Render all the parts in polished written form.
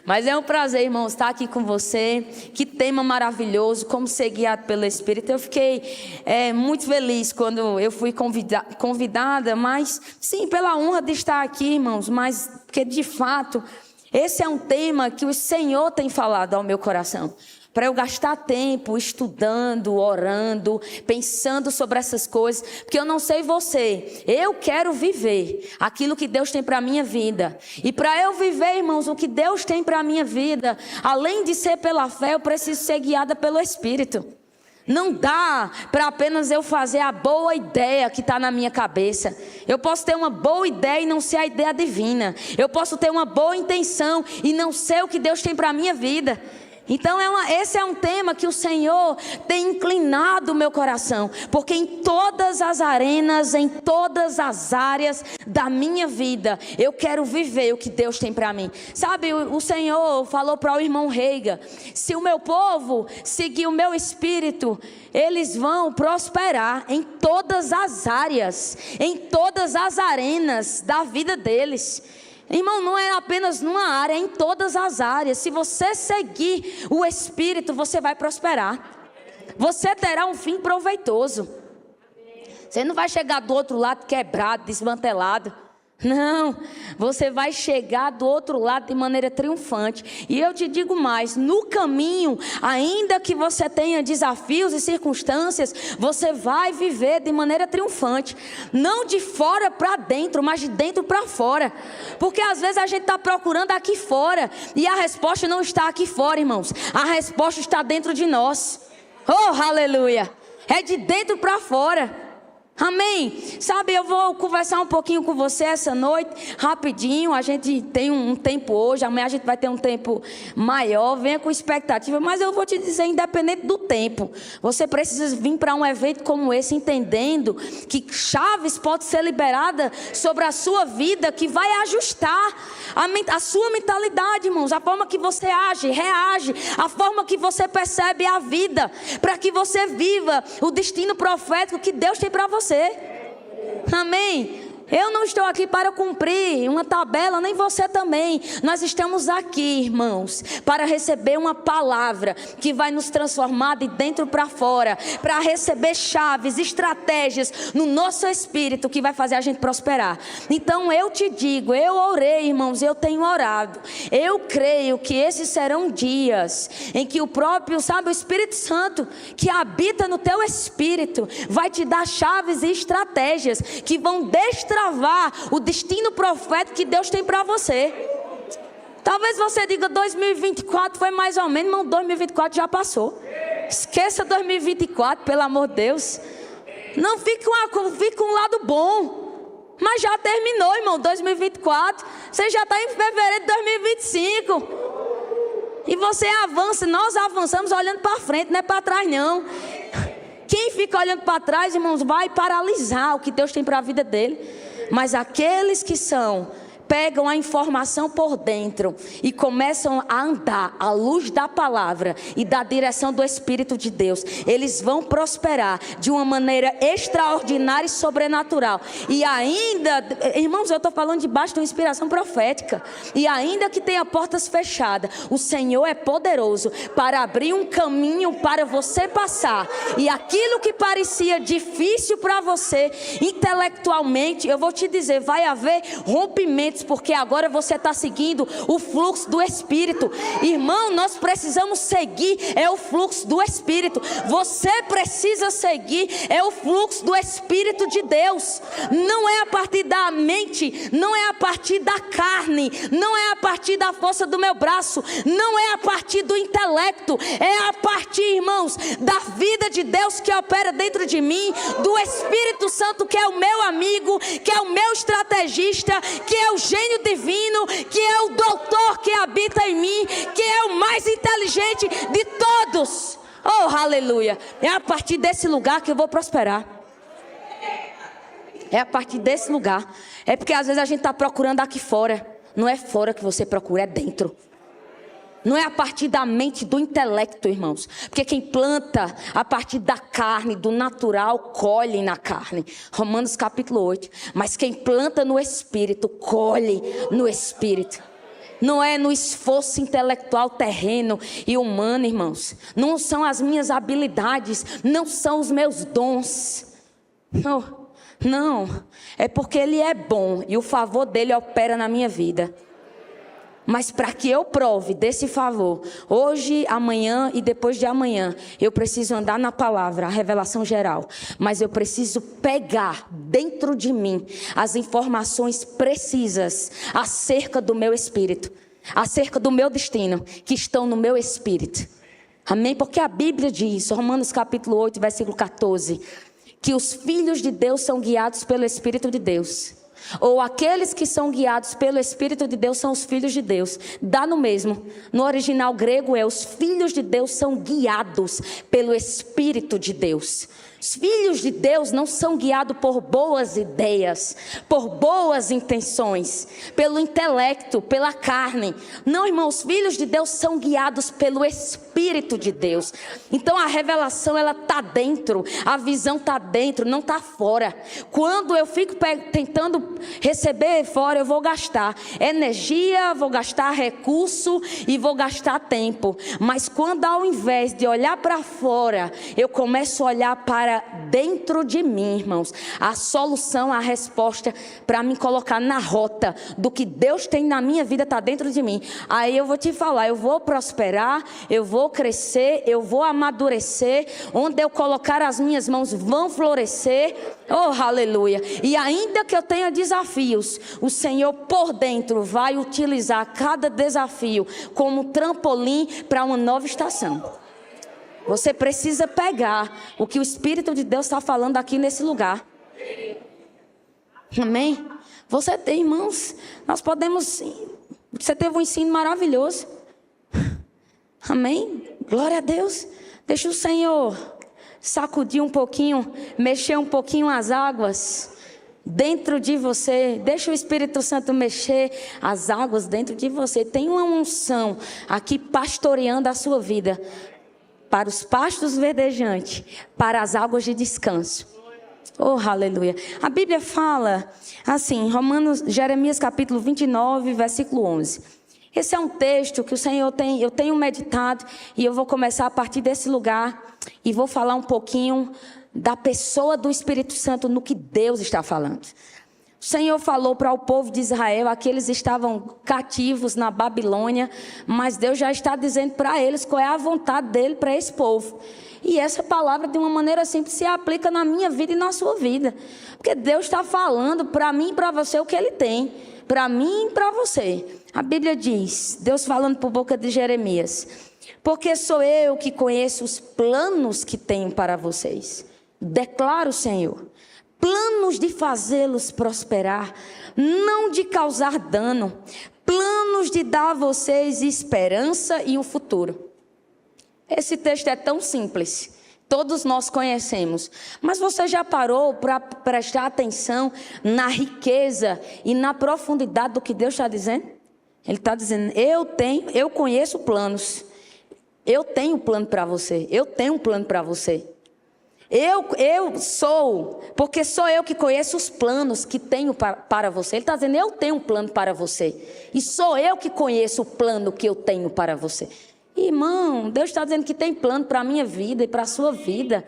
Mas é um prazer, irmãos, estar aqui com você. Que tema maravilhoso, como ser guiado pelo Espírito. Eu fiquei muito feliz quando eu fui convidada, mas sim, pela honra de estar aqui, irmãos, mas porque de fato, esse é um tema que o Senhor tem falado ao meu coração. Para eu gastar tempo estudando, orando, pensando sobre essas coisas. Porque eu não sei você, eu quero viver aquilo que Deus tem para a minha vida. E para eu viver, irmãos, o que Deus tem para a minha vida, além de ser pela fé, eu preciso ser guiada pelo Espírito. Não dá para apenas eu fazer a boa ideia que está na minha cabeça. Eu posso ter uma boa ideia e não ser a ideia divina. Eu posso ter uma boa intenção e não ser o que Deus tem para a minha vida. Então esse é um tema que o Senhor tem inclinado o meu coração, porque em todas as arenas, em todas as áreas da minha vida, eu quero viver o que Deus tem para mim. Sabe, o Senhor falou para o irmão Reiga: se o meu povo seguir o meu espírito, eles vão prosperar em todas as áreas, em todas as arenas da vida deles. Irmão, não é apenas numa área, é em todas as áreas. Se você seguir o Espírito, você vai prosperar. Você terá um fim proveitoso. Você não vai chegar do outro lado quebrado, desmantelado. Não, você vai chegar do outro lado de maneira triunfante. E eu te digo mais, no caminho, ainda que você tenha desafios e circunstâncias, você vai viver de maneira triunfante. Não de fora para dentro, mas de dentro para fora. Porque às vezes a gente está procurando aqui fora e a resposta não está aqui fora, irmãos. A resposta está dentro de nós. Oh, aleluia! É de dentro para fora. Amém? Sabe, eu vou conversar um pouquinho com você essa noite, rapidinho. A gente tem um tempo hoje, amanhã a gente vai ter um tempo maior. Venha com expectativa, mas eu vou te dizer, independente do tempo, você precisa vir para um evento como esse, entendendo que chaves podem ser liberadas sobre a sua vida, que vai ajustar a sua mentalidade, irmãos. A forma que você age, reage, a forma que você percebe a vida, para que você viva o destino profético que Deus tem para você. Amém? Eu não estou aqui para cumprir uma tabela, nem você também. Nós estamos aqui, irmãos, para receber uma palavra que vai nos transformar de dentro para fora, para receber chaves, estratégias no nosso espírito que vai fazer a gente prosperar. Então eu te digo, eu orei, irmãos, eu tenho orado. Eu creio que esses serão dias em que o próprio, sabe, o Espírito Santo que habita no teu espírito vai te dar chaves e estratégias que vão destravar o destino profético que Deus tem para você. Talvez você diga 2024 foi mais ou menos, mas 2024 já passou. Esqueça 2024, pelo amor de Deus. Não fique com um lado bom. Mas já terminou, irmão, 2024. Você já está em fevereiro de 2025. E você avança, nós avançamos olhando para frente, não é para trás não. Quem fica olhando para trás, irmãos, vai paralisar o que Deus tem para a vida dele. Mas aqueles que pegam a informação por dentro e começam a andar à luz da palavra e da direção do Espírito de Deus, eles vão prosperar de uma maneira extraordinária e sobrenatural. E ainda, irmãos, eu estou falando debaixo de uma inspiração profética. E ainda que tenha portas fechadas, o Senhor é poderoso para abrir um caminho para você passar. E aquilo que parecia difícil para você intelectualmente, eu vou te dizer, vai haver rompimento, porque agora você está seguindo o fluxo do Espírito. Irmão, nós precisamos seguir o fluxo do Espírito. Você precisa seguir o fluxo do Espírito de Deus. Não é a partir da mente, não é a partir da carne, não é a partir da força do meu braço, não é a partir do intelecto, é a partir, irmãos, da vida de Deus que opera dentro de mim, do Espírito Santo que é o meu amigo, que é o meu estrategista, que é o gênio divino, que é o doutor que habita em mim, que é o mais inteligente de todos. Oh, aleluia. É a partir desse lugar que eu vou prosperar. É a partir desse lugar. É porque às vezes a gente está procurando aqui fora. Não é fora que você procura, é dentro. Não é a partir da mente, do intelecto, irmãos. Porque quem planta a partir da carne, do natural, colhe na carne. Romanos capítulo 8. Mas quem planta no Espírito, colhe no Espírito. não é no esforço intelectual terreno e humano, irmãos. Não são as minhas habilidades, não são os meus dons. Não, é porque Ele é bom e o favor dEle opera na minha vida. Mas para que eu prove desse favor, hoje, amanhã e depois de amanhã, eu preciso andar na palavra, a revelação geral. Mas eu preciso pegar dentro de mim as informações precisas acerca do meu espírito, acerca do meu destino, que estão no meu espírito. Amém? Porque a Bíblia diz, Romanos capítulo 8, versículo 14, que os filhos de Deus são guiados pelo Espírito de Deus. Ou aqueles que são guiados pelo Espírito de Deus são os filhos de Deus. Dá no mesmo. No original grego os filhos de Deus são guiados pelo Espírito de Deus. Os filhos de Deus não são guiados por boas ideias, por boas intenções, pelo intelecto, pela carne. Não, irmão, os filhos de Deus são guiados pelo Espírito de Deus. Então a revelação, ela está dentro, a visão está dentro, não está fora. Quando eu fico tentando receber fora, eu vou gastar energia, vou gastar recurso e vou gastar tempo. Mas quando ao invés de olhar para fora, eu começo a olhar para dentro de mim, irmãos, a solução, a resposta para me colocar na rota do que Deus tem na minha vida está dentro de mim. Aí eu vou te falar, eu vou prosperar, eu vou crescer, eu vou amadurecer, onde eu colocar as minhas mãos vão florescer. Oh, aleluia. E ainda que eu tenha desafios, o Senhor por dentro vai utilizar cada desafio como trampolim para uma nova estação. Você precisa pegar o que o Espírito de Deus está falando aqui nesse lugar. Amém? Você tem, irmãos, nós podemos... Você teve um ensino maravilhoso. Amém? Glória a Deus. Deixa o Senhor sacudir um pouquinho, mexer um pouquinho as águas dentro de você. Deixa o Espírito Santo mexer as águas dentro de você. Tem uma unção aqui pastoreando a sua vida. Para os pastos verdejantes, para as águas de descanso. Oh, aleluia. A Bíblia fala assim, Jeremias capítulo 29, versículo 11. Esse é um texto que o Senhor eu tenho meditado, e eu vou começar a partir desse lugar, e vou falar um pouquinho da pessoa do Espírito Santo no que Deus está falando. O Senhor falou para o povo de Israel, aqueles estavam cativos na Babilônia, mas Deus já está dizendo para eles qual é a vontade dele para esse povo. E essa palavra, de uma maneira simples, se aplica na minha vida e na sua vida. Porque Deus está falando para mim e para você o que Ele tem. Para mim e para você. A Bíblia diz, Deus falando por boca de Jeremias, porque sou eu que conheço os planos que tenho para vocês. Declara o Senhor. Planos de fazê-los prosperar, não de causar dano. Planos de dar a vocês esperança e um futuro. Esse texto é tão simples, todos nós conhecemos. Mas você já parou para prestar atenção na riqueza e na profundidade do que Deus está dizendo? Ele está dizendo, eu conheço planos. Eu tenho um plano para você, eu tenho um plano para você. Eu sou, porque sou eu que conheço os planos que tenho para você. Ele está dizendo, eu tenho um plano para você. E sou eu que conheço o plano que eu tenho para você. Irmão, Deus está dizendo que tem plano para a minha vida e para a sua vida.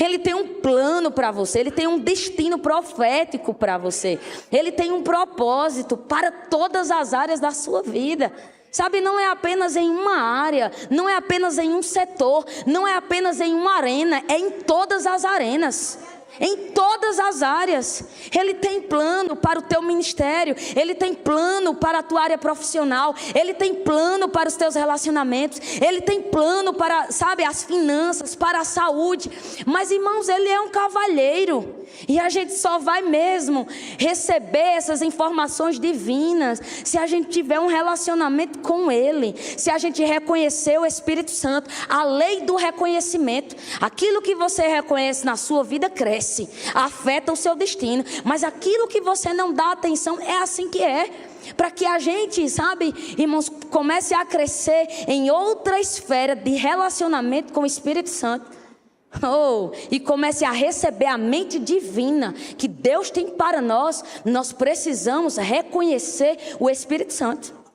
Ele tem um plano para você. Ele tem um destino profético para você. Ele tem um propósito para todas as áreas da sua vida. Sabe, não é apenas em uma área, não é apenas em um setor, não é apenas em uma arena, é em todas as arenas. Em todas as áreas. Ele tem plano para o teu ministério. Ele tem plano para a tua área profissional. Ele tem plano para os teus relacionamentos. Ele tem plano para, sabe, as finanças, para a saúde. Mas, irmãos, Ele é um cavalheiro. E a gente só vai mesmo receber essas informações divinas se a gente tiver um relacionamento com Ele. Se a gente reconhecer o Espírito Santo. A lei do reconhecimento. Aquilo que você reconhece na sua vida cresce. Afeta o seu destino, mas aquilo que você não dá atenção, é assim que é, para que a gente, sabe, irmãos, comece a crescer em outra esfera de relacionamento com o Espírito Santo. E comece a receber a mente divina que Deus tem para nós. Nós precisamos reconhecer o Espírito Santo.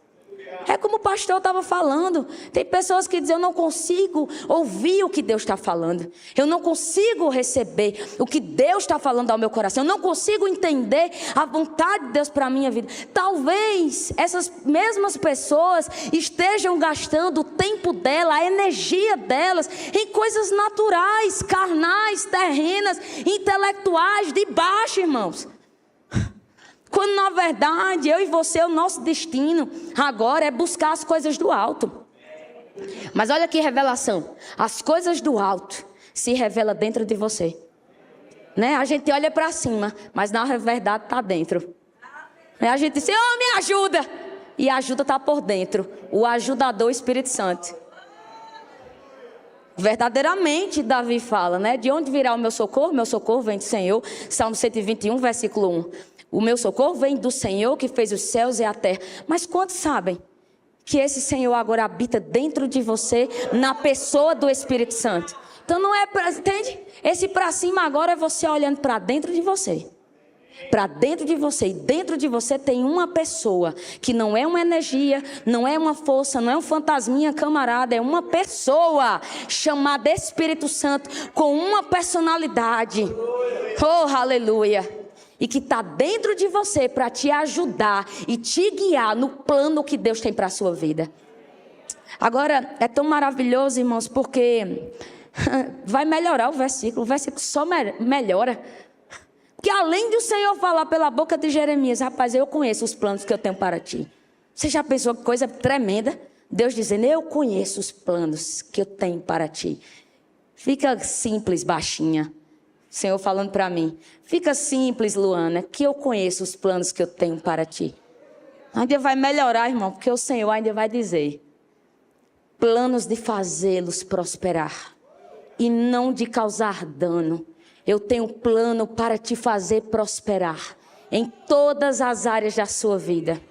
É como o pastor estava falando. Tem pessoas que dizem: eu não consigo ouvir o que Deus está falando. Eu não consigo receber o que Deus está falando ao meu coração. Eu não consigo entender a vontade de Deus para a minha vida. Talvez essas mesmas pessoas estejam gastando o tempo dela, a energia delas, em coisas naturais, carnais, terrenas, intelectuais, de baixo, irmãos. Quando na verdade eu e você, o nosso destino agora é buscar as coisas do alto. Mas olha que revelação. As coisas do alto se revelam dentro de você, né? A gente olha para cima, mas na verdade está dentro. A gente diz: oh, me ajuda. E a ajuda está por dentro. O ajudador, o Espírito Santo. Verdadeiramente Davi fala, né? De onde virá o meu socorro? Meu socorro vem do Senhor. Salmo 121, versículo 1. O meu socorro vem do Senhor que fez os céus e a terra. Mas quantos sabem que esse Senhor agora habita dentro de você, na pessoa do Espírito Santo? Então não é, entende? Esse para cima agora é você olhando para dentro de você. Para dentro de você. E dentro de você tem uma pessoa que não é uma energia, não é uma força, não é um fantasminha camarada. É uma pessoa chamada Espírito Santo, com uma personalidade. Oh, aleluia. E que está dentro de você para te ajudar e te guiar no plano que Deus tem para a sua vida. Agora, é tão maravilhoso, irmãos, porque vai melhorar o versículo só melhora. Porque além do Senhor falar pela boca de Jeremias: rapaz, eu conheço os planos que eu tenho para ti. Você já pensou que coisa tremenda? Deus dizendo: eu conheço os planos que eu tenho para ti. Fica simples, baixinha. Senhor falando para mim: fica simples, Luana, que eu conheço os planos que eu tenho para ti. Ainda vai melhorar, irmão, porque o Senhor ainda vai dizer: planos de fazê-los prosperar e não de causar dano. Eu tenho plano para te fazer prosperar em todas as áreas da sua vida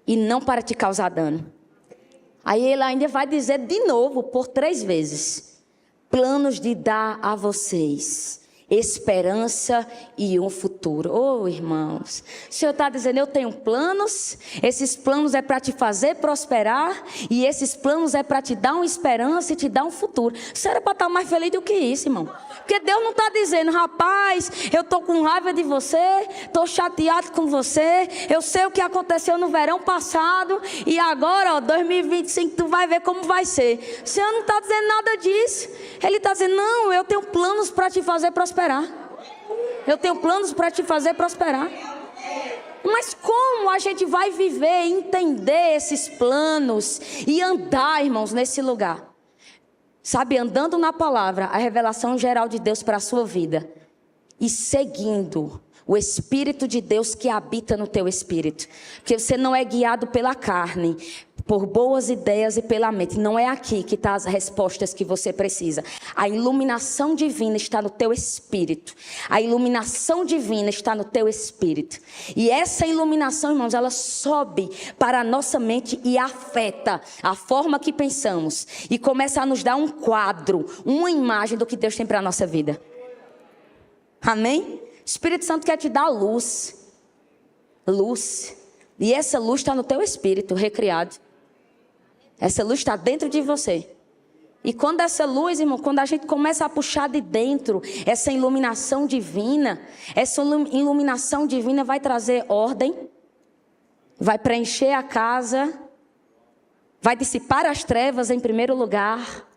e não para te causar dano. Aí ele ainda vai dizer de novo, por 3 vezes: planos de dar a vocês esperança e um futuro. Oh, irmãos, o Senhor está dizendo: eu tenho planos. Esses planos é para te fazer prosperar. E esses planos é para te dar uma esperança e te dar um futuro. Você era para estar mais feliz do que isso, irmão. Porque Deus não está dizendo: rapaz, eu estou com raiva de você, estou chateado com você, eu sei o que aconteceu no verão passado e agora, ó, 2025, tu vai ver como vai ser. O Senhor não está dizendo nada disso. Ele está dizendo: não, eu tenho planos para te fazer prosperar. Eu tenho planos para te fazer prosperar. Mas como a gente vai viver, entender esses planos e andar, irmãos, nesse lugar? Sabe, andando na palavra, a revelação geral de Deus para a sua vida. E seguindo o Espírito de Deus que habita no teu espírito. Porque você não é guiado pela carne, por boas ideias e pela mente. Não é aqui que estão as respostas que você precisa. A iluminação divina está no teu espírito. A iluminação divina está no teu espírito. E essa iluminação, irmãos, ela sobe para a nossa mente e afeta a forma que pensamos. E começa a nos dar um quadro, uma imagem do que Deus tem para a nossa vida. Amém? O Espírito Santo quer te dar luz. Luz. E essa luz está no teu espírito recriado. Essa luz está dentro de você. E quando essa luz, irmão, quando a gente começa a puxar de dentro essa iluminação divina, essa iluminação divina vai trazer ordem, vai preencher a casa, vai dissipar as trevas em primeiro lugar.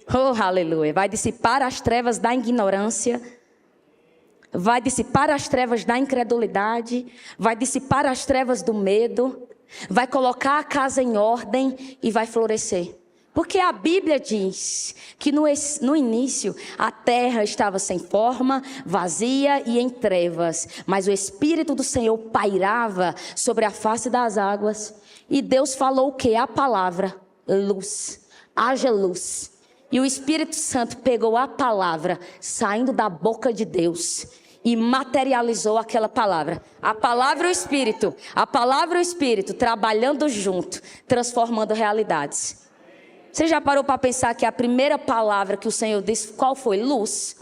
Oh, aleluia. Vai dissipar as trevas da ignorância. Vai dissipar as trevas da incredulidade. Vai dissipar as trevas do medo. Vai colocar a casa em ordem e vai florescer. Porque a Bíblia diz que no início a terra estava sem forma, vazia e em trevas. Mas o Espírito do Senhor pairava sobre a face das águas. E Deus falou o quê? A palavra, luz. Haja luz. E o Espírito Santo pegou a palavra saindo da boca de Deus e materializou aquela palavra. A palavra e o Espírito. A palavra e o Espírito trabalhando junto, transformando realidades. Você já parou para pensar que a primeira palavra que o Senhor disse, qual foi? Luz.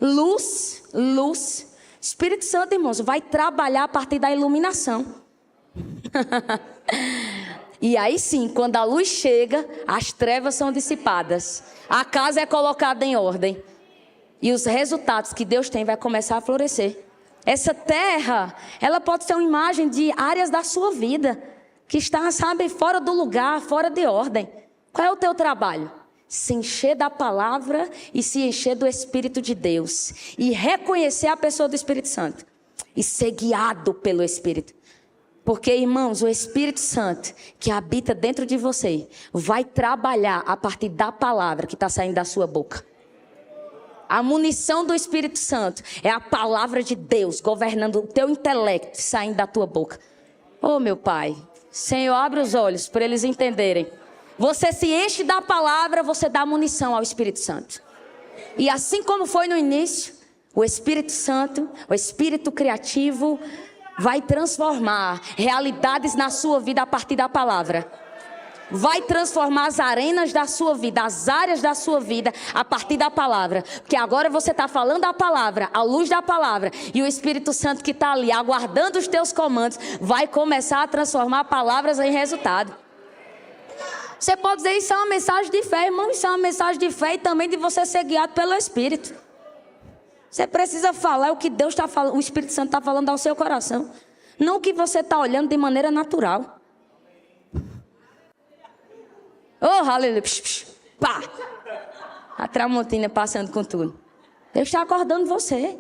Luz, luz. Espírito Santo, irmãos, vai trabalhar a partir da iluminação. E aí sim, quando a luz chega, as trevas são dissipadas. A casa é colocada em ordem. E os resultados que Deus tem vai começar a florescer. Essa terra, ela pode ser uma imagem de áreas da sua vida que está, sabe, fora do lugar, fora de ordem. Qual é o teu trabalho? Se encher da palavra e se encher do Espírito de Deus. E reconhecer a pessoa do Espírito Santo. E ser guiado pelo Espírito. Porque, irmãos, o Espírito Santo que habita dentro de você vai trabalhar a partir da palavra que está saindo da sua boca. A munição do Espírito Santo é a palavra de Deus governando o teu intelecto saindo da tua boca. Oh, meu Pai, Senhor, abre os olhos para eles entenderem. Você se enche da palavra, você dá munição ao Espírito Santo. E assim como foi no início, o Espírito Santo, o Espírito criativo, vai transformar realidades na sua vida a partir da palavra. Vai transformar as arenas da sua vida, as áreas da sua vida a partir da palavra. Porque agora você está falando a palavra, a luz da palavra. E o Espírito Santo que está ali aguardando os teus comandos vai começar a transformar palavras em resultado. Você pode dizer, isso é uma mensagem de fé, irmão. Isso é uma mensagem de fé e também de você ser guiado pelo Espírito. Você precisa falar o que Deus está falando, o Espírito Santo está falando ao seu coração. Não o que você está olhando de maneira natural. Oh, aleluia. Pá. A Tramontina passando com tudo. Deus está acordando você.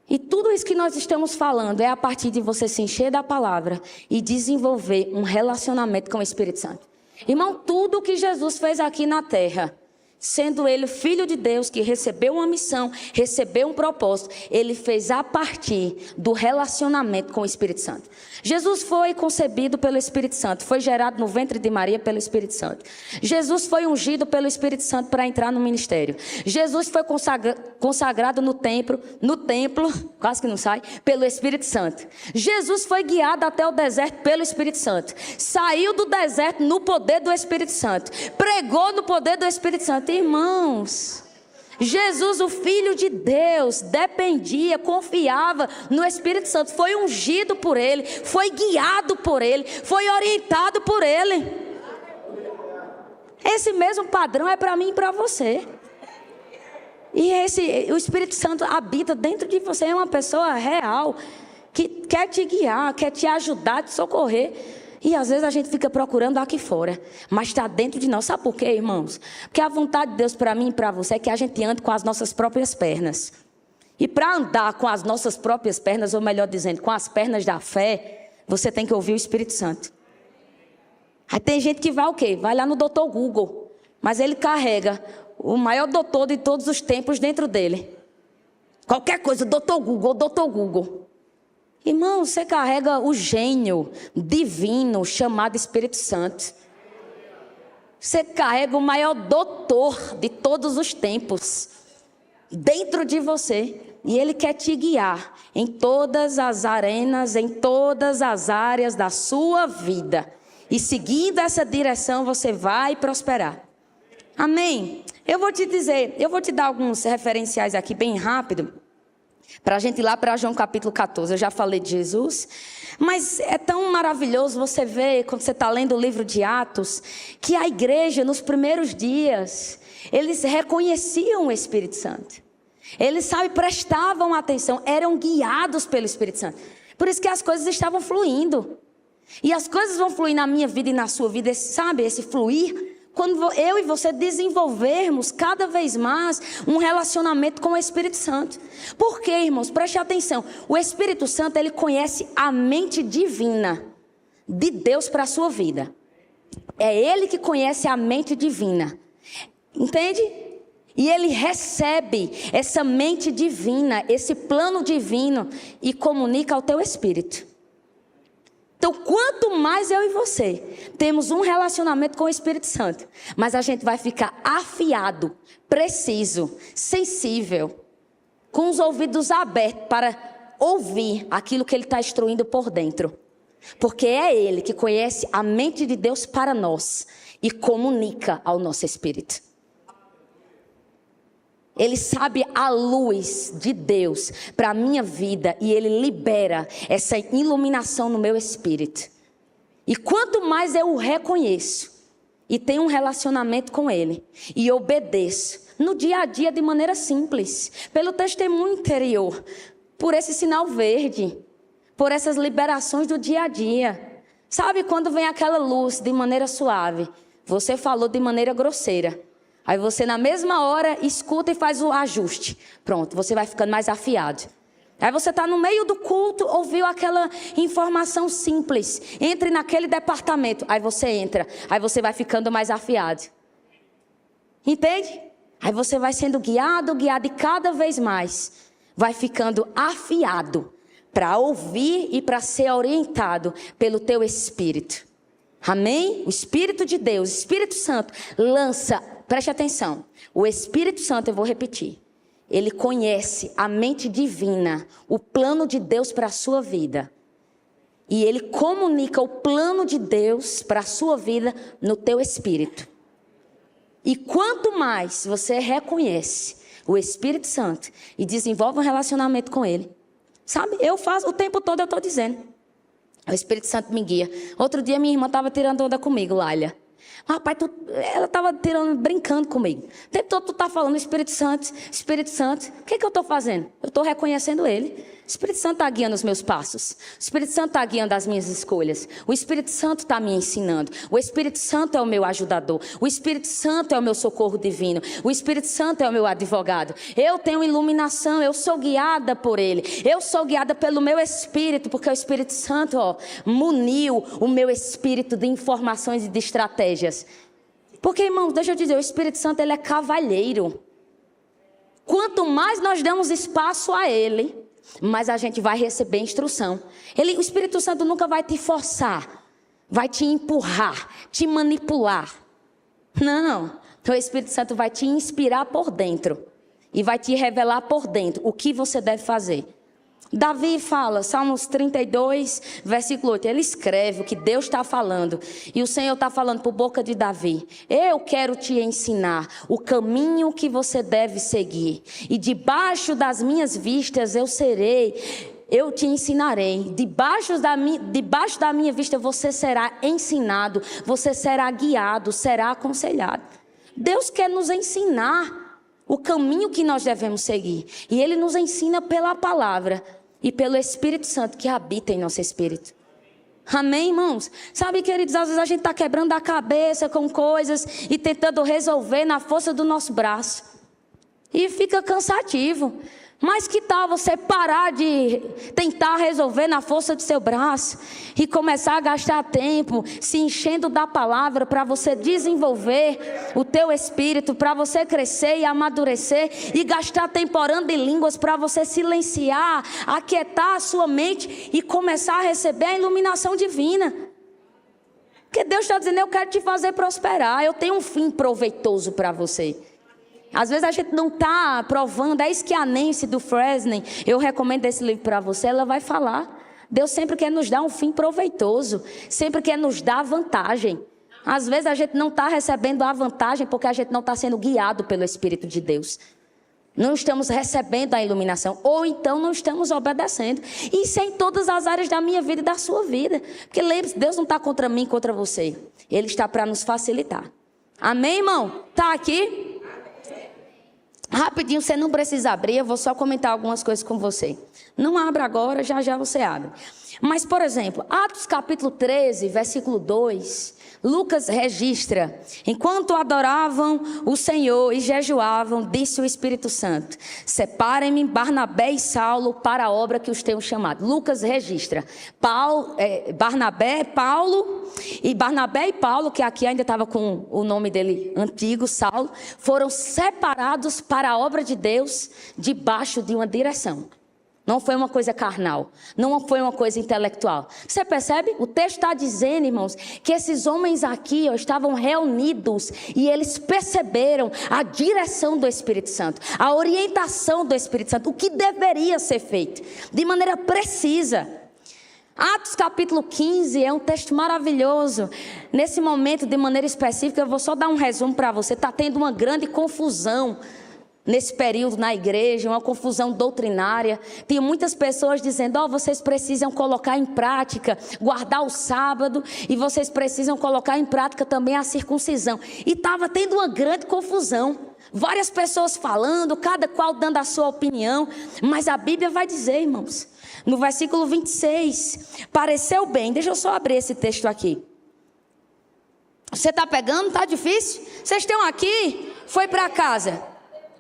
E tudo isso que nós estamos falando é a partir de você se encher da palavra e desenvolver um relacionamento com o Espírito Santo. Irmão, tudo que Jesus fez aqui na terra, sendo ele filho de Deus, que recebeu uma missão, recebeu um propósito, ele fez a partir do relacionamento com o Espírito Santo. Jesus foi concebido pelo Espírito Santo, foi gerado no ventre de Maria pelo Espírito Santo. Jesus foi ungido pelo Espírito Santo para entrar no ministério. Jesus foi consagrado no templo, quase que não sai, pelo Espírito Santo. Jesus foi guiado até o deserto pelo Espírito Santo. Saiu do deserto no poder do Espírito Santo. Pregou no poder do Espírito Santo. Irmãos, Jesus, o Filho de Deus, dependia, confiava no Espírito Santo. Foi ungido por ele, foi guiado por ele, foi orientado por ele. Esse mesmo padrão é para mim e para você. E o Espírito Santo habita dentro de você, é uma pessoa real, que quer te guiar, quer te ajudar, te socorrer. E às vezes a gente fica procurando aqui fora, mas está dentro de nós. Sabe por quê, irmãos? Porque a vontade de Deus para mim e para você é que a gente ande com as nossas próprias pernas. E para andar com as nossas próprias pernas, ou melhor dizendo, com as pernas da fé, você tem que ouvir o Espírito Santo. Aí tem gente que vai o quê? Vai lá no Dr. Google, mas ele carrega o maior doutor de todos os tempos dentro dele. Qualquer coisa, Dr. Google, Dr. Google. Irmão, você carrega o gênio divino chamado Espírito Santo. Você carrega o maior doutor de todos os tempos dentro de você. E ele quer te guiar em todas as arenas, em todas as áreas da sua vida. E seguindo essa direção, você vai prosperar. Amém? Eu vou te dar alguns referenciais aqui bem rápido. Para a gente ir lá para João capítulo 14, eu já falei de Jesus, mas é tão maravilhoso você ver, quando você está lendo o livro de Atos, que a igreja nos primeiros dias, eles reconheciam o Espírito Santo. Eles, prestavam atenção, eram guiados pelo Espírito Santo. Por isso que as coisas estavam fluindo. E as coisas vão fluir na minha vida e na sua vida, esse fluir, quando eu e você desenvolvermos cada vez mais um relacionamento com o Espírito Santo. Por quê, irmãos? Preste atenção. O Espírito Santo, ele conhece a mente divina de Deus para a sua vida. É ele que conhece a mente divina. Entende? E ele recebe essa mente divina, esse plano divino e comunica ao teu espírito. Então, quanto mais eu e você temos um relacionamento com o Espírito Santo, mas a gente vai ficar afiado, preciso, sensível, com os ouvidos abertos para ouvir aquilo que ele está instruindo por dentro. Porque é Ele que conhece a mente de Deus para nós e comunica ao nosso espírito. Ele sabe a luz de Deus para a minha vida e Ele libera essa iluminação no meu espírito. E quanto mais eu o reconheço e tenho um relacionamento com Ele e obedeço no dia a dia de maneira simples, pelo testemunho interior, por esse sinal verde, por essas liberações do dia a dia. Sabe quando vem aquela luz de maneira suave, você falou de maneira grosseira. Aí você na mesma hora escuta e faz o ajuste. Pronto, você vai ficando mais afiado. Aí você está no meio do culto, ouviu aquela informação simples. Entre naquele departamento. Aí você entra. Aí você vai ficando mais afiado. Entende? Aí você vai sendo guiado e cada vez mais vai ficando afiado para ouvir e para ser orientado pelo teu espírito. Amém? O Espírito de Deus, o Espírito Santo, lança, preste atenção, o Espírito Santo, eu vou repetir, ele conhece a mente divina, o plano de Deus para a sua vida. E ele comunica o plano de Deus para a sua vida no teu espírito. E quanto mais você reconhece o Espírito Santo e desenvolve um relacionamento com ele, sabe, eu faço, o tempo todo eu estou dizendo. O Espírito Santo me guia. Outro dia minha irmã estava tirando onda comigo, Lália. Rapaz, ela estava brincando comigo. O tempo todo tu está falando Espírito Santo, Espírito Santo. O que é que eu estou fazendo? Eu estou reconhecendo Ele. O Espírito Santo está guiando os meus passos. O Espírito Santo está guiando as minhas escolhas. O Espírito Santo está me ensinando. O Espírito Santo é o meu ajudador. O Espírito Santo é o meu socorro divino. O Espírito Santo é o meu advogado. Eu tenho iluminação, eu sou guiada por Ele. Eu sou guiada pelo meu Espírito, porque o Espírito Santo, muniu o meu espírito de informações e de estratégias. Porque, irmãos, deixa eu dizer, o Espírito Santo, ele é cavalheiro. Quanto mais nós damos espaço a Ele, mas a gente vai receber instrução. O Espírito Santo nunca vai te forçar, vai te empurrar, te manipular. Não, o Espírito Santo vai te inspirar por dentro e vai te revelar por dentro o que você deve fazer. Davi fala, Salmos 32, versículo 8, ele escreve o que Deus está falando. E o Senhor está falando por boca de Davi. Eu quero te ensinar o caminho que você deve seguir. E debaixo das minhas vistas eu te ensinarei. Debaixo da minha vista você será ensinado, você será guiado, será aconselhado. Deus quer nos ensinar o caminho que nós devemos seguir. E Ele nos ensina pela palavra e pelo Espírito Santo que habita em nosso espírito. Amém, irmãos? Sabe, queridos, às vezes a gente está quebrando a cabeça com coisas e tentando resolver na força do nosso braço. E fica cansativo. Mas que tal você parar de tentar resolver na força do seu braço e começar a gastar tempo se enchendo da palavra para você desenvolver o teu espírito, para você crescer e amadurecer e gastar tempo orando em línguas para você silenciar, aquietar a sua mente e começar a receber a iluminação divina. Porque Deus está dizendo, eu quero te fazer prosperar, eu tenho um fim proveitoso para você. Às vezes a gente não está provando, é isso que a Nancy do Fresney, eu recomendo esse livro para você, ela vai falar. Deus sempre quer nos dar um fim proveitoso, sempre quer nos dar vantagem. Às vezes a gente não está recebendo a vantagem porque a gente não está sendo guiado pelo Espírito de Deus. Não estamos recebendo a iluminação, ou então não estamos obedecendo. Isso é em todas as áreas da minha vida e da sua vida. Porque lembre-se, Deus não está contra mim, contra você. Ele está para nos facilitar. Amém, irmão? Está aqui? Rapidinho, você não precisa abrir, eu vou só comentar algumas coisas com você. Não abra agora, já já você abre. Mas, por exemplo, Atos capítulo 13, versículo 2, Lucas registra: enquanto adoravam o Senhor e jejuavam, disse o Espírito Santo: separem-me Barnabé e Saulo para a obra que os tenho chamado. Lucas registra: Barnabé e Paulo, que aqui ainda estava com o nome dele antigo, Saulo, foram separados para a obra de Deus debaixo de uma direção. Não foi uma coisa carnal, não foi uma coisa intelectual. Você percebe? O texto está dizendo, irmãos, que esses homens aqui estavam reunidos e eles perceberam a direção do Espírito Santo, a orientação do Espírito Santo, o que deveria ser feito, de maneira precisa. Atos capítulo 15 é um texto maravilhoso. Nesse momento, de maneira específica, eu vou só dar um resumo para você. Está tendo uma grande confusão nesse período na igreja, uma confusão doutrinária. Tem muitas pessoas dizendo, vocês precisam colocar em prática, guardar o sábado, e vocês precisam colocar em prática também a circuncisão. E estava tendo uma grande confusão. Várias pessoas falando, cada qual dando a sua opinião. Mas a Bíblia vai dizer, irmãos, no versículo 26, pareceu bem. Deixa eu só abrir esse texto aqui. Você está pegando? Está difícil? Vocês estão aqui? Foi para casa?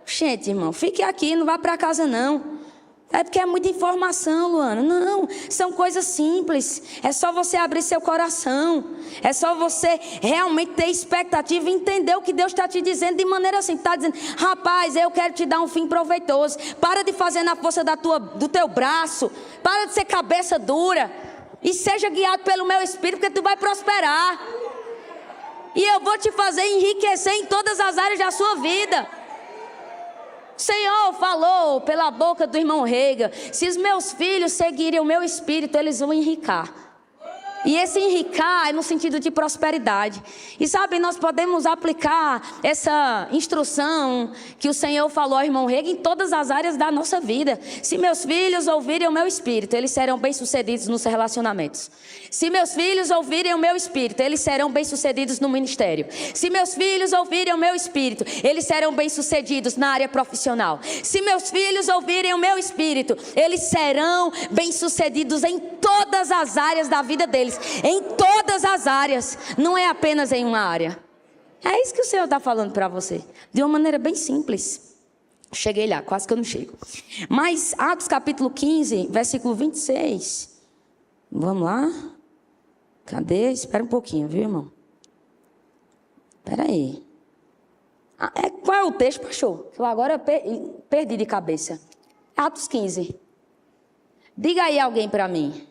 Gente, irmão, fique aqui, não vá para casa não. É porque é muita informação, Luana. Não, são coisas simples. É só você abrir seu coração. É só você realmente ter expectativa e entender o que Deus está te dizendo de maneira assim. Está dizendo, rapaz, eu quero te dar um fim proveitoso. Para de fazer na força do teu braço. Para de ser cabeça dura. E seja guiado pelo meu Espírito, porque tu vai prosperar. E eu vou te fazer enriquecer em todas as áreas da sua vida. O Senhor falou pela boca do irmão Rega, se os meus filhos seguirem o meu espírito, eles vão enricar. E esse enricar é no sentido de prosperidade. E sabe, nós podemos aplicar essa instrução que o Senhor falou ao irmão Rega em todas as áreas da nossa vida. Se meus filhos ouvirem o meu espírito, eles serão bem-sucedidos nos relacionamentos. Se meus filhos ouvirem o meu espírito, eles serão bem-sucedidos no ministério. Se meus filhos ouvirem o meu espírito, eles serão bem-sucedidos na área profissional. Se meus filhos ouvirem o meu espírito, eles serão bem-sucedidos em todas as áreas da vida deles. Em todas as áreas, não é apenas em uma área. É isso que o Senhor está falando para você, de uma maneira bem simples. Cheguei lá, quase que eu não chego. Mas Atos capítulo 15, versículo 26. Vamos lá. Cadê? Espera um pouquinho, viu, irmão? Espera aí. Qual é o texto, pastor? Eu agora perdi de cabeça. Atos 15. Diga aí alguém para mim.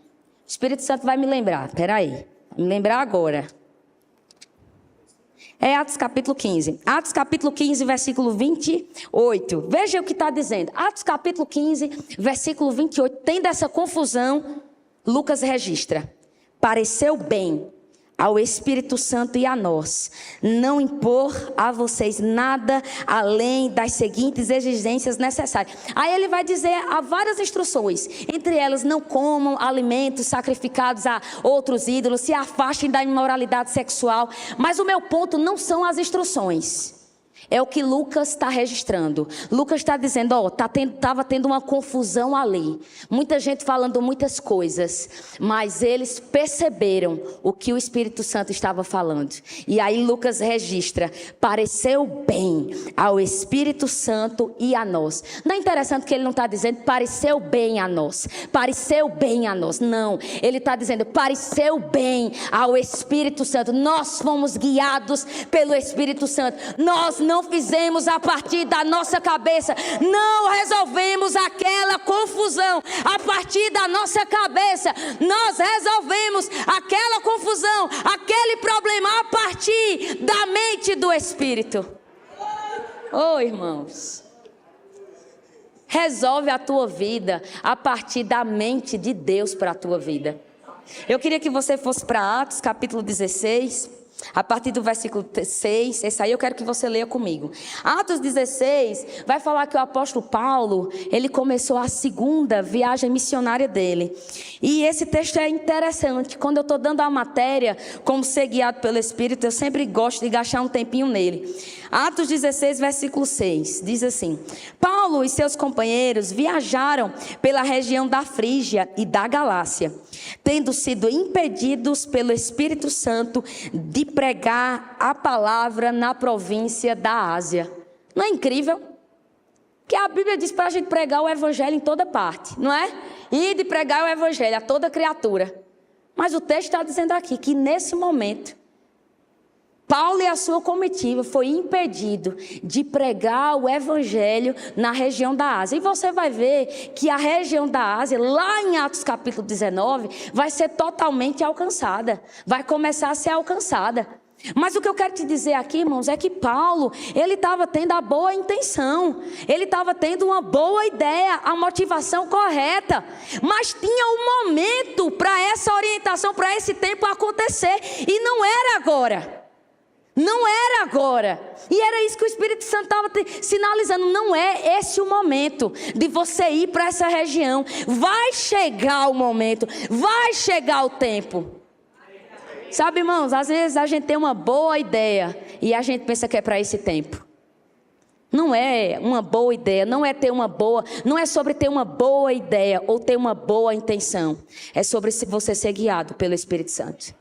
O Espírito Santo vai me lembrar. Espera aí. Vai me lembrar agora. É Atos capítulo 15. Atos capítulo 15, versículo 28. Veja o que está dizendo. Atos capítulo 15, versículo 28. Tem dessa confusão, Lucas registra. Pareceu bem ao Espírito Santo e a nós não impor a vocês nada além das seguintes exigências necessárias. Aí ele vai dizer há várias instruções, entre elas não comam alimentos sacrificados a outros ídolos, se afastem da imoralidade sexual. Mas o meu ponto não são as instruções. É o que Lucas está registrando. Lucas está dizendo, estava tendo uma confusão ali. Muita gente falando muitas coisas. Mas eles perceberam o que o Espírito Santo estava falando. E aí Lucas registra, pareceu bem ao Espírito Santo e a nós. Não é interessante que ele não está dizendo, pareceu bem a nós. Pareceu bem a nós. Não, ele está dizendo, pareceu bem ao Espírito Santo. Nós fomos guiados pelo Espírito Santo. Nós não fizemos a partir da nossa cabeça, não resolvemos aquela confusão a partir da nossa cabeça, nós resolvemos aquela confusão, aquele problema a partir da mente do Espírito. Irmãos, resolve a tua vida a partir da mente de Deus para a tua vida. Eu queria que você fosse para Atos capítulo 16, a partir do versículo 6, esse aí eu quero que você leia comigo. Atos 16 vai falar que o apóstolo Paulo, ele começou a segunda viagem missionária dele. E esse texto é interessante. Quando eu estou dando a matéria, como ser guiado pelo Espírito, eu sempre gosto de gastar um tempinho nele. Atos 16, versículo 6, diz assim: Paulo e seus companheiros viajaram pela região da Frígia e da Galácia, tendo sido impedidos pelo Espírito Santo de pregar a palavra na província da Ásia. Não é incrível? Que a Bíblia diz para a gente pregar o evangelho em toda parte, não é? E de pregar o evangelho a toda criatura. Mas o texto está dizendo aqui que nesse momento, Paulo e a sua comitiva foi impedido de pregar o evangelho na região da Ásia. E você vai ver que a região da Ásia, lá em Atos capítulo 19, vai ser totalmente alcançada. Vai começar a ser alcançada. Mas o que eu quero te dizer aqui, irmãos, é que Paulo, ele estava tendo a boa intenção, ele estava tendo uma boa ideia, a motivação correta, mas tinha um momento para essa orientação, para esse tempo acontecer, e não era agora. Não era agora. E era isso que o Espírito Santo estava sinalizando. Não é esse o momento de você ir para essa região. Vai chegar o momento, vai chegar o tempo. Sabe, irmãos, às vezes a gente tem uma boa ideia e a gente pensa que é para esse tempo. Não é uma boa ideia, não é sobre ter uma boa ideia ou ter uma boa intenção. É sobre você ser guiado pelo Espírito Santo.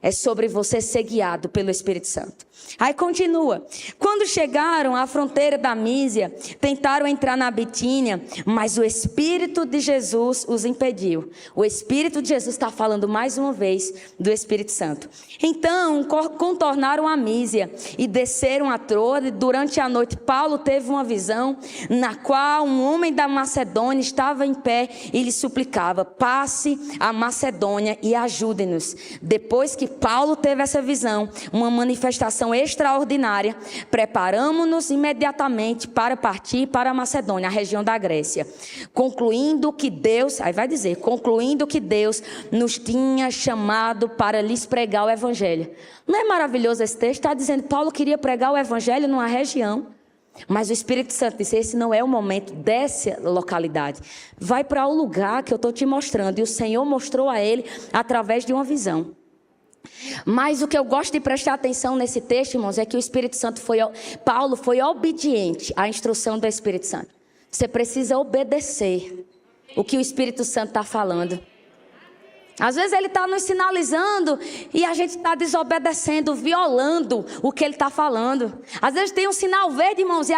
É sobre você ser guiado pelo Espírito Santo. Aí continua. Quando chegaram à fronteira da Mísia, tentaram entrar na Bitínia, mas o Espírito de Jesus os impediu. O Espírito de Jesus está falando mais uma vez do Espírito Santo. Então, contornaram a Mísia e desceram a Troade. E durante a noite, Paulo teve uma visão na qual um homem da Macedônia estava em pé e lhe suplicava: passe a Macedônia e ajude-nos. Depois que Paulo teve essa visão, uma manifestação extraordinária, preparamos-nos imediatamente para partir para a Macedônia, a região da Grécia, concluindo que Deus nos tinha chamado para lhes pregar o Evangelho. Não é maravilhoso esse texto? Está dizendo que Paulo queria pregar o Evangelho numa região, mas o Espírito Santo disse: esse não é o momento dessa localidade, vai para o lugar que eu estou te mostrando. E o Senhor mostrou a ele através de uma visão. Mas o que eu gosto de prestar atenção nesse texto, irmãos, é que Paulo foi obediente à instrução do Espírito Santo. Você precisa obedecer o que o Espírito Santo está falando. Às vezes ele está nos sinalizando e a gente está desobedecendo, violando o que ele está falando. Às vezes tem um sinal verde, irmãos, e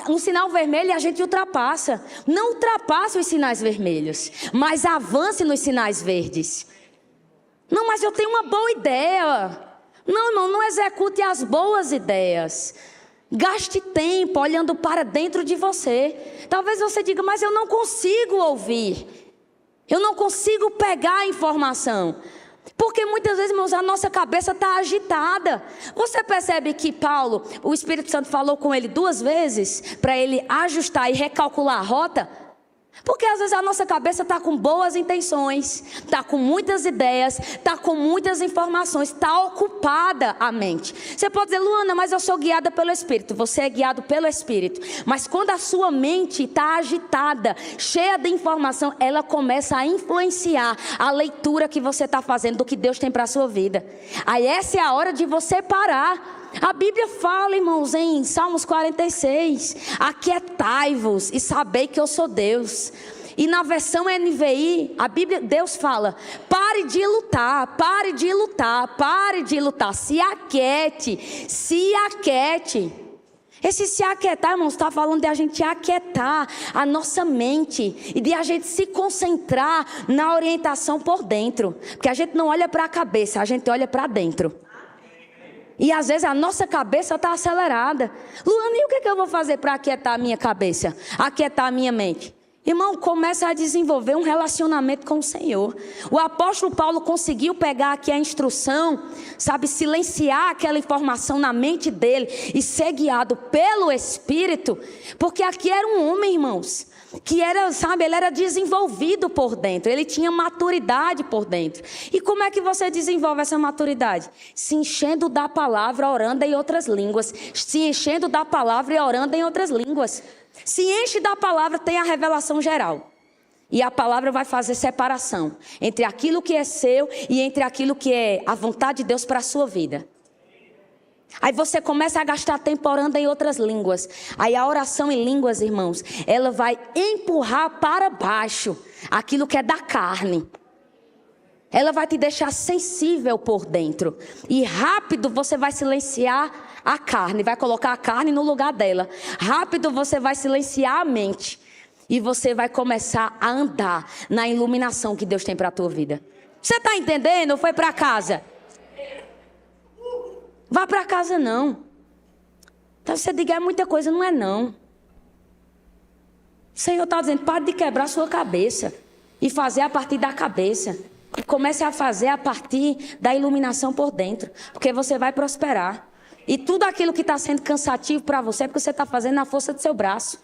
um sinal vermelho e a gente ultrapassa. Não ultrapasse os sinais vermelhos, mas avance nos sinais verdes. Não, mas eu tenho uma boa ideia. Não, irmão, não execute as boas ideias. Gaste tempo olhando para dentro de você. Talvez você diga: mas eu não consigo ouvir. Eu não consigo pegar a informação. Porque muitas vezes, irmãos, a nossa cabeça está agitada. Você percebe que Paulo, o Espírito Santo falou com ele 2 vezes para ele ajustar e recalcular a rota? Porque às vezes a nossa cabeça está com boas intenções, está com muitas ideias, está com muitas informações, está ocupada a mente. Você pode dizer: Luana, mas eu sou guiada pelo Espírito. Você é guiado pelo Espírito. Mas quando a sua mente está agitada, cheia de informação, ela começa a influenciar a leitura que você está fazendo do que Deus tem para a sua vida. Aí essa é a hora de você parar. A Bíblia fala, irmãos, em Salmos 46, aquietai-vos e sabei que eu sou Deus. E na versão NVI, Deus fala: pare de lutar, pare de lutar, pare de lutar, se aquiete, se aquiete. Esse se aquietar, irmãos, está falando de a gente aquietar a nossa mente e de a gente se concentrar na orientação por dentro. Porque a gente não olha para a cabeça, a gente olha para dentro. E às vezes a nossa cabeça está acelerada. Luana, e o que eu vou fazer para aquietar a minha cabeça? Aquietar a minha mente? Irmão, começa a desenvolver um relacionamento com o Senhor. O apóstolo Paulo conseguiu pegar aqui a instrução, sabe, silenciar aquela informação na mente dele e ser guiado pelo Espírito. Porque aqui era um homem, irmãos, que era, sabe, ele era desenvolvido por dentro, ele tinha maturidade por dentro. E como é que você desenvolve essa maturidade? Se enchendo da palavra, orando em outras línguas. Se enchendo da palavra e orando em outras línguas. Se enche da palavra, tem a revelação geral. E a palavra vai fazer separação entre aquilo que é seu e entre aquilo que é a vontade de Deus para a sua vida. Aí você começa a gastar tempo orando em outras línguas. Aí a oração em línguas, irmãos, ela vai empurrar para baixo aquilo que é da carne. Ela vai te deixar sensível por dentro. E rápido você vai silenciar a carne, vai colocar a carne no lugar dela. Rápido você vai silenciar a mente. E você vai começar a andar na iluminação que Deus tem para a tua vida. Você está entendendo? Ou foi para casa? Vá para casa não. Então você diga: é muita coisa. Não é não. O Senhor está dizendo: pare de quebrar a sua cabeça e fazer a partir da cabeça. E comece a fazer a partir da iluminação por dentro. Porque você vai prosperar. E tudo aquilo que está sendo cansativo para você é porque você está fazendo na força do seu braço.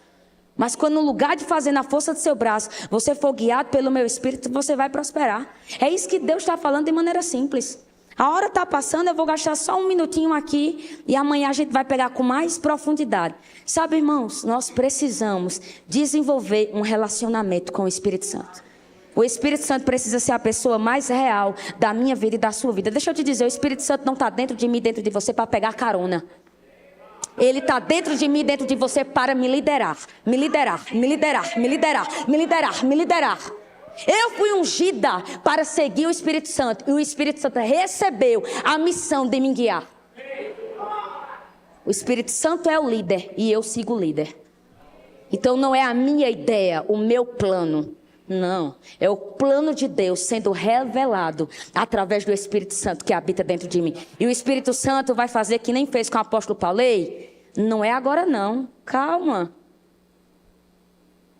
Mas quando no lugar de fazer na força do seu braço, você for guiado pelo meu Espírito, você vai prosperar. É isso que Deus está falando de maneira simples. A hora está passando, eu vou gastar só um minutinho aqui e amanhã a gente vai pegar com mais profundidade. Sabe, irmãos, nós precisamos desenvolver um relacionamento com o Espírito Santo. O Espírito Santo precisa ser a pessoa mais real da minha vida e da sua vida. Deixa eu te dizer, o Espírito Santo não está dentro de mim, dentro de você para pegar carona. Ele está dentro de mim, dentro de você para me liderar. Me liderar, me liderar, me liderar, me liderar, me liderar. Eu fui ungida para seguir o Espírito Santo. E o Espírito Santo recebeu a missão de me guiar. O Espírito Santo é o líder e eu sigo o líder. Então não é a minha ideia, o meu plano. Não, é o plano de Deus sendo revelado através do Espírito Santo que habita dentro de mim. E o Espírito Santo vai fazer que nem fez com o apóstolo Paulo. Ei, não é agora não, calma.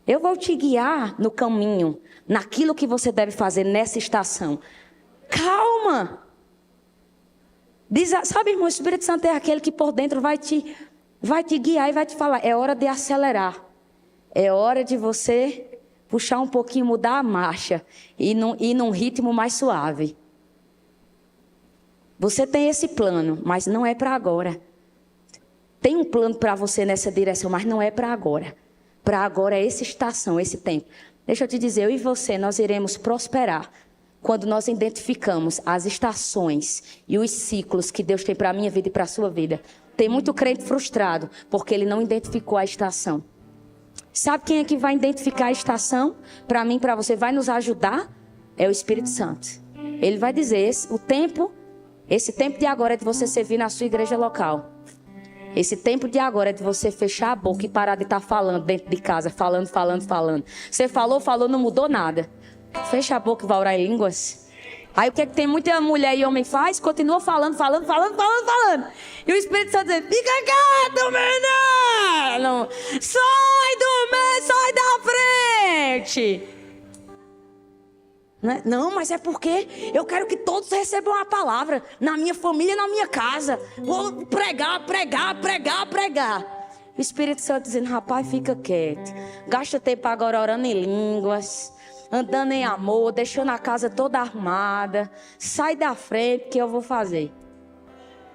Eu vou te guiar no caminho, naquilo que você deve fazer nessa estação. Calma. Sabe, irmão, o Espírito Santo é aquele que por dentro vai te guiar e vai te falar. É hora de acelerar. É hora de você puxar um pouquinho, mudar a marcha e ir num ritmo mais suave. Você tem esse plano, mas não é para agora. Tem um plano para você nessa direção, mas não é para agora. Para agora é essa estação, esse tempo. Deixa eu te dizer, eu e você, nós iremos prosperar quando nós identificamos as estações e os ciclos que Deus tem para a minha vida e para a sua vida. Tem muito crente frustrado porque ele não identificou a estação. Sabe quem é que vai identificar a estação? Para mim, para você, vai nos ajudar? É o Espírito Santo. Ele vai dizer, esse tempo de agora é de você servir na sua igreja local. Esse tempo de agora é de você fechar a boca e parar de estar falando dentro de casa, falando. Você falou, não mudou nada. Fecha a boca e vai orar em línguas. Aí o que é que tem muita mulher e homem faz? Continua falando. E o Espírito Santo diz, fica quieto, menino! Sai do meio, sai da frente! Não, mas é porque eu quero que todos recebam a palavra. Na minha família, na minha casa. Vou pregar. O Espírito Santo dizendo, rapaz, fica quieto. Gasta tempo agora orando em línguas. Andando em amor, deixando a casa toda arrumada. Sai da frente que eu vou fazer.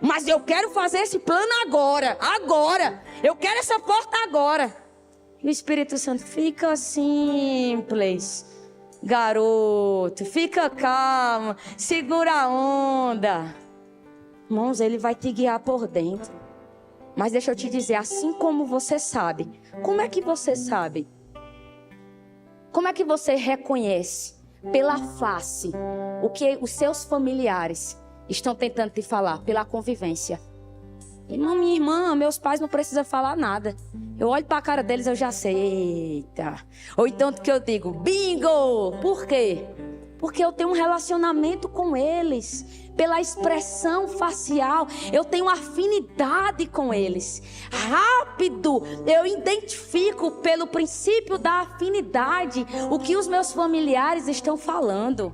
Mas eu quero fazer esse plano agora. Eu quero essa porta agora. E o Espírito Santo, fica simples. Garoto, fica calmo, segura a onda. Irmãos, ele vai te guiar por dentro. Mas deixa eu te dizer, assim como você sabe, como é que você sabe? Como é que você reconhece pela face o que os seus familiares estão tentando te falar? Pela convivência. Irmã, minha irmã, meus pais não precisam falar nada. Eu olho para a cara deles, eu já sei. Eita. Ou então que eu digo, bingo! Por quê? Porque eu tenho um relacionamento com eles. Pela expressão facial, eu tenho afinidade com eles. Rápido, eu identifico pelo princípio da afinidade o que os meus familiares estão falando.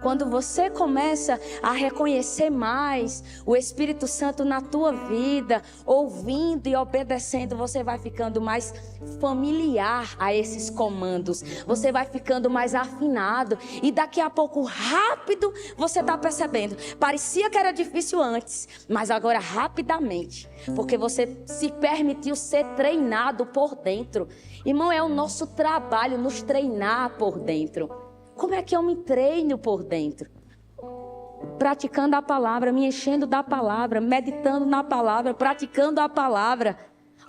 Quando você começa a reconhecer mais o Espírito Santo na tua vida, ouvindo e obedecendo, você vai ficando mais familiar a esses comandos. Você vai ficando mais afinado. E daqui a pouco, rápido, você está percebendo. Parecia que era difícil antes, mas agora rapidamente. Porque você se permitiu ser treinado por dentro. Irmão, é o nosso trabalho nos treinar por dentro. Como é que eu me treino por dentro? Praticando a palavra, me enchendo da palavra, meditando na palavra, praticando a palavra,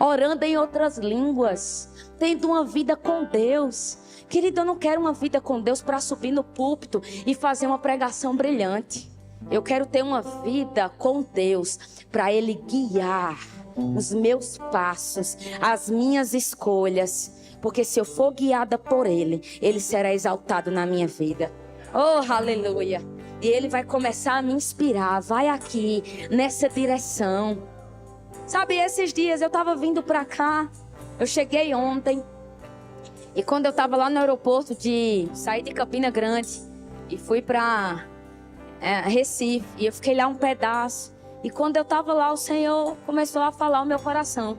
orando em outras línguas, tendo uma vida com Deus. Querido, eu não quero uma vida com Deus para subir no púlpito e fazer uma pregação brilhante. Eu quero ter uma vida com Deus para Ele guiar os meus passos, as minhas escolhas. Porque se eu for guiada por Ele, Ele será exaltado na minha vida. Oh, aleluia! E Ele vai começar a me inspirar. Vai aqui, nessa direção. Sabe, esses dias eu estava vindo para cá. Eu cheguei ontem. E quando eu estava lá no aeroporto saí de Campina Grande. e fui para Recife. E eu fiquei lá um pedaço. E quando eu estava lá, o Senhor começou a falar ao meu coração.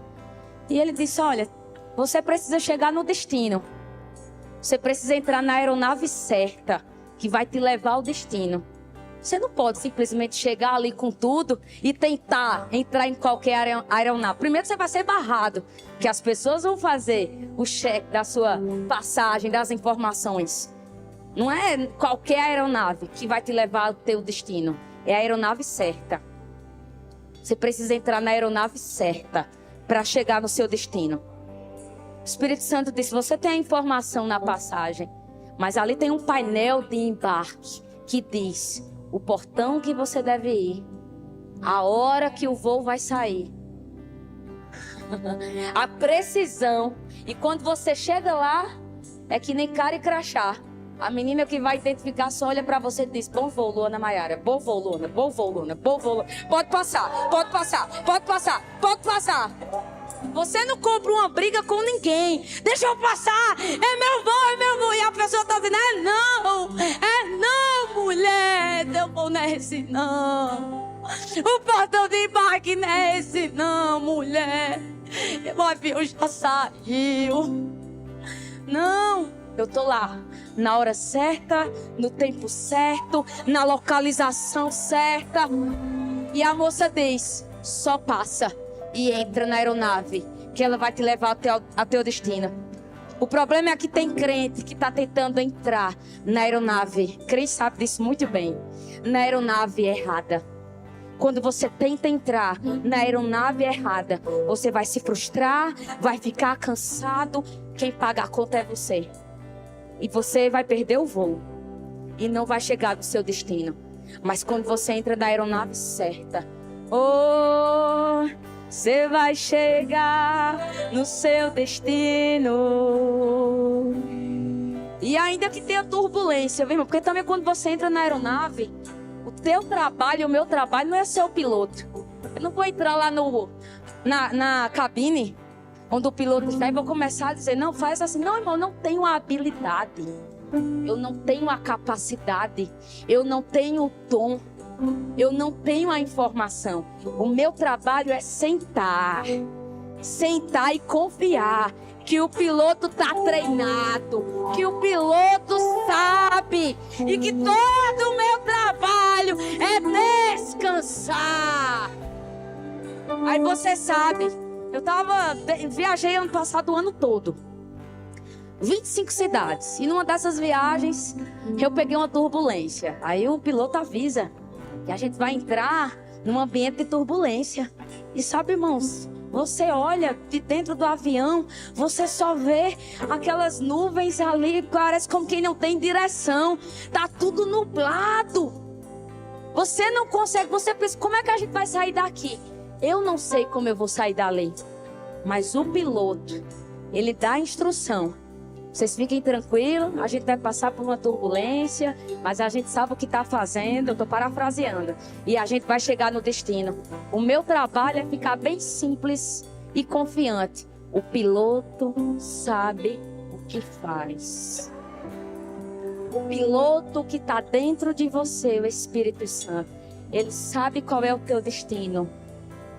E Ele disse: olha, você precisa chegar no destino. Você precisa entrar na aeronave certa, que vai te levar ao destino. Você não pode simplesmente chegar ali com tudo e tentar entrar em qualquer aeronave. Primeiro você vai ser barrado, que as pessoas vão fazer o cheque da sua passagem, das informações. Não é qualquer aeronave que vai te levar ao teu destino. É a aeronave certa. Você precisa entrar na aeronave certa para chegar no seu destino. O Espírito Santo disse: você tem a informação na passagem, mas ali tem um painel de embarque que diz o portão que você deve ir, a hora que o voo vai sair, a precisão. E quando você chega lá, é que nem cara e crachá. A menina que vai identificar só olha pra você e diz: bom voo, Luana Maiara. Bom voo, Luana. Bom voo, Luana. Bom voo, Luana. Pode passar, pode passar, pode passar, pode passar. Você não compra uma briga com ninguém. Deixa eu passar. É meu voo, é meu voo. E a pessoa tá dizendo: é não, mulher. Teu voo não é esse, não. O portão de embarque não é esse, não, mulher. O avião já saiu. Não, eu tô lá. Na hora certa, no tempo certo, na localização certa. E a moça diz: só passa e entra na aeronave, que ela vai te levar ao teu destino. O problema é que tem crente que está tentando entrar na aeronave. Crente sabe disso muito bem. Na aeronave errada. Quando você tenta entrar na aeronave errada, você vai se frustrar, vai ficar cansado. Quem paga a conta é você. E você vai perder o voo e não vai chegar no seu destino. Mas quando você entra na aeronave certa, você vai chegar no seu destino. E ainda que tenha turbulência, viu, irmão? Porque também quando você entra na aeronave, o teu trabalho, o meu trabalho não é ser o piloto. Eu não vou entrar lá na cabine onde o piloto está e vou começar a dizer: não, faz assim. Não, irmão, eu não tenho a habilidade. Eu não tenho a capacidade. Eu não tenho o dom. Eu não tenho a informação. O meu trabalho é sentar e confiar que o piloto está treinado, que o piloto sabe e que todo o meu trabalho é descansar. Aí você sabe, viajei ano passado o ano todo, 25 cidades, e numa dessas viagens eu peguei uma turbulência. Aí o piloto avisa que a gente vai entrar num ambiente de turbulência. E sabe, irmãos, você olha de dentro do avião, você só vê aquelas nuvens ali, parece como quem não tem direção. Tá tudo nublado. Você não consegue, você pensa: como é que a gente vai sair daqui? Eu não sei como eu vou sair dali. Mas o piloto, ele dá a instrução. Vocês fiquem tranquilos, a gente vai passar por uma turbulência, mas a gente sabe o que está fazendo. Eu estou parafraseando. E a gente vai chegar no destino. O meu trabalho é ficar bem simples e confiante. O piloto sabe o que faz. O piloto que está dentro de você, o Espírito Santo, ele sabe qual é o teu destino.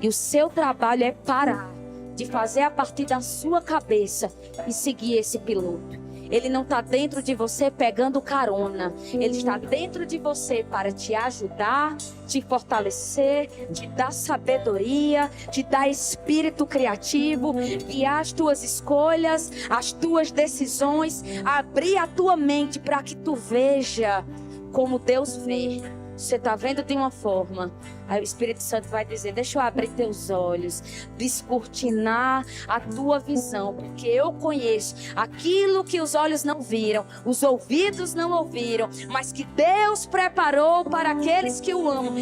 E o seu trabalho é parar de fazer a partir da sua cabeça e seguir esse piloto. Ele não está dentro de você pegando carona. Ele está dentro de você para te ajudar, te fortalecer, te dar sabedoria, te dar espírito criativo, guiar as tuas escolhas, as tuas decisões, abrir a tua mente para que tu veja como Deus vê. Você está vendo de uma forma, aí o Espírito Santo vai dizer: deixa eu abrir teus olhos, descortinar a tua visão, porque eu conheço aquilo que os olhos não viram, os ouvidos não ouviram, mas que Deus preparou para aqueles que o amam.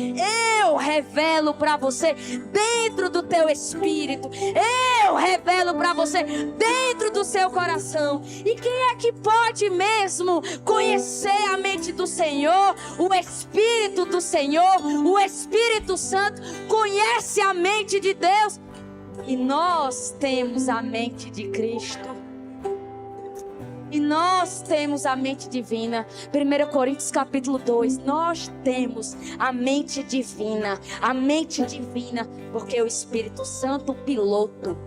Eu revelo para você dentro do teu espírito, eu revelo para você dentro do seu coração. E quem é que pode mesmo conhecer a mente do Senhor? O Espírito do Senhor, o Espírito Santo conhece a mente de Deus. E nós temos a mente de Cristo. E nós temos a mente divina. 1 Coríntios capítulo 2. Nós temos a mente divina. A mente divina. Porque o Espírito Santo, o piloto,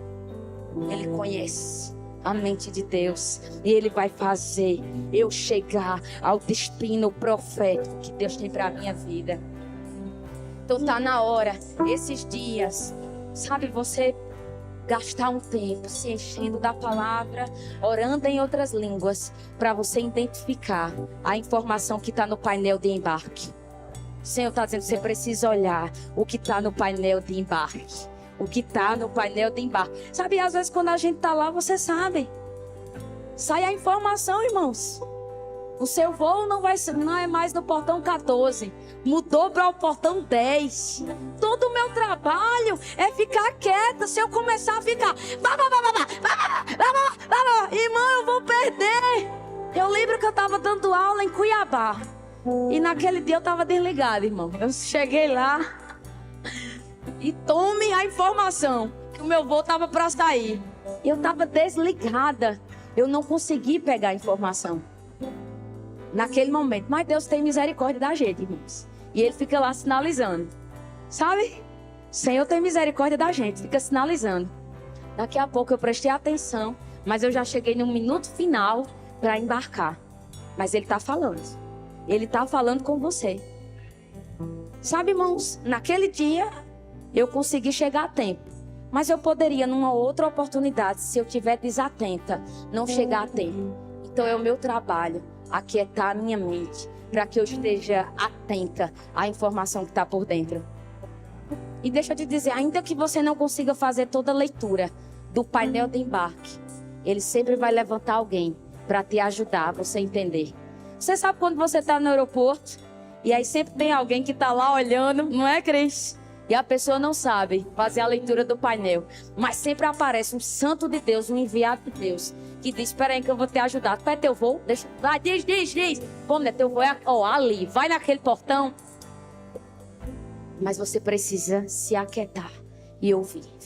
ele conhece a mente de Deus. E ele vai fazer eu chegar ao destino profético que Deus tem para a minha vida. Então tá na hora, esses dias, sabe, você gastar um tempo se enchendo da palavra, orando em outras línguas, para você identificar a informação que está no painel de embarque. O Senhor está dizendo que você precisa olhar o que está no painel de embarque. O que está no painel de embarque. Sabe, às vezes quando a gente está lá, você sabe. Sai a informação, irmãos. O seu voo não é mais no portão 14. Mudou para o portão 10. Todo o meu trabalho é ficar quieta. Se eu começar a ficar... Irmão, eu vou perder. Eu lembro que eu estava dando aula em Cuiabá. E naquele dia eu estava desligada, irmão. Eu cheguei lá e tome a informação que o meu voo estava para sair. Eu estava desligada. Eu não consegui pegar a informação naquele momento. Mas Deus tem misericórdia da gente, irmãos. E Ele fica lá sinalizando. Sabe? O Senhor tem misericórdia da gente. Fica sinalizando. Daqui a pouco eu prestei atenção. Mas eu já cheguei no minuto final para embarcar. Mas Ele está falando. Ele está falando com você. Sabe, irmãos? Naquele dia eu consegui chegar a tempo. Mas eu poderia, numa outra oportunidade, se eu estiver desatenta, não chegar a tempo. Então é o meu trabalho aquietar a minha mente, para que eu esteja atenta à informação que está por dentro. E deixa eu te dizer, ainda que você não consiga fazer toda a leitura do painel de embarque, ele sempre vai levantar alguém para te ajudar a você entender. Você sabe quando você está no aeroporto, e aí sempre tem alguém que está lá olhando, não é, Cris? E a pessoa não sabe fazer a leitura do painel. Mas sempre aparece um santo de Deus, um enviado de Deus, que diz, espera aí que eu vou te ajudar. Qual é teu voo? Deixa... Vai, diz. Como é teu voo? Ali, vai naquele portão. Mas você precisa se aquietar e ouvir.